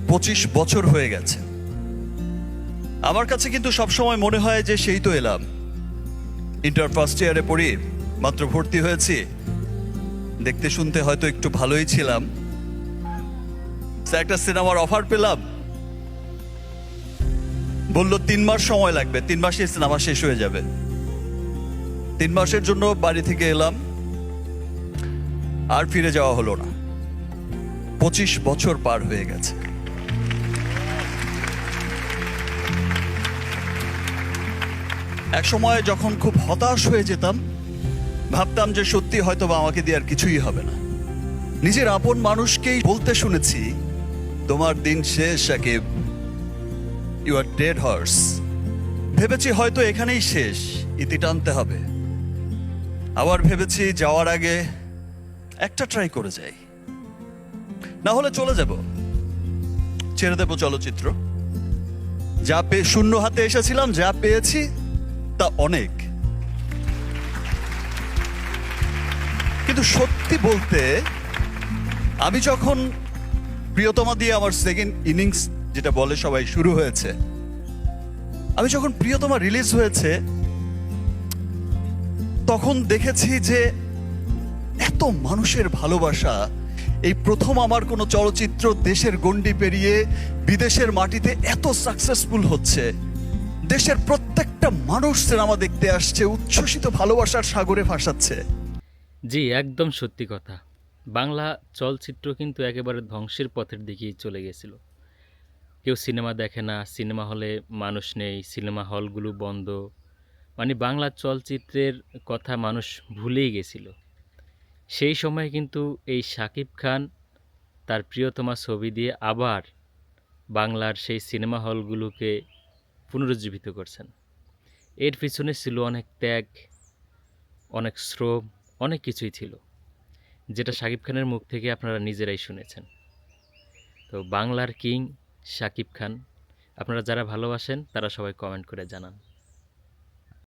25 বছর হয়ে গেছে। আমার কাছে কিন্তু সবসময় মনে হয় যে সেই তো এলাম, ইন্টার ফার্স্ট ইয়ারে পড়ি, মাত্র ভর্তি হয়েছি, দেখতে শুনতে হয়তো একটু ভালোই ছিলাম, একটা সিনেমার অফার পেলাম, বলল 3 মাস সময় লাগবে, 3 মাসে সিনেমা শেষ হয়ে যাবে। 3 মাসের জন্য বাড়ি থেকে এলাম, আর ফিরে যাওয়া হলো না। 25 বছর পার হয়ে গেছে। এক সময় যখন খুব হতাশ হয়ে যেতাম, ভাবতাম যে সত্যি হয়তো বা আমাকে দিয়ে আর কিছুই হবে না। নিজের আপন মানুষকেই বলতে শুনেছি, তোমার দিন শেষ Shakib, you are dead horse. ভেবেছি হয়তো এখানেই শেষ, ইতি টানতে হবে। আবার ভেবেছি যাওয়ার আগে একটা ট্রাই করে যাই, না হলে চলে যাব, ছেড়ে দেব চলচ্চিত্র। যা পেয়ে শূন্য হাতে এসেছিলাম, যা পেয়েছি তা অনেক। কিন্তু সত্যি বলতে, আমি যখন প্রিয়তমা দিয়ে আমার সেকেন্ড ইনিংস যেটা বলে সবাই শুরু হয়েছে, আমি যখন প্রিয়তমা রিলিজ হয়েছে তখন দেখেছি যে এত মানুষের ভালোবাসা। এই প্রথম আমার কোনো চলচ্চিত্র দেশের গণ্ডি পেরিয়ে বিদেশের মাটিতে এত সাকসেসফুল হচ্ছে। দেশের প্রত্যেকটা মানুষ সিনেমা দেখতে আসছে, উচ্ছ্বসিত ভালোবাসার সাগরে ভাসাচ্ছে। জি, একদম সত্যি কথা। বাংলা চলচ্চিত্র কিন্তু একেবারে ধ্বংসের পথের দিকেই চলে গেছিল। কেউ সিনেমা দেখে না, সিনেমা হলে মানুষ নেই, সিনেমা হলগুলো বন্ধ। মানে বাংলা চলচ্চিত্রের কথা মানুষ ভুলেই গেছিল। সেই সময় কিন্তু এই শাকিব খান তার প্রিয়তমা ছবি দিয়ে আবার বাংলার সেই সিনেমা হলগুলোকে পুনরুজ্জীবিত করছেন। এর পিছনে ছিল অনেক ত্যাগ, অনেক শ্রম, অনেক কিছুই ছিল, যেটা শাকিব খানের মুখ থেকে আপনারা নিজেরাই শুনেছেন। তো বাংলার কিং শাকিব খান, আপনারা যারা ভালোবাসেন তারা সবাই কমেন্ট করে জানান।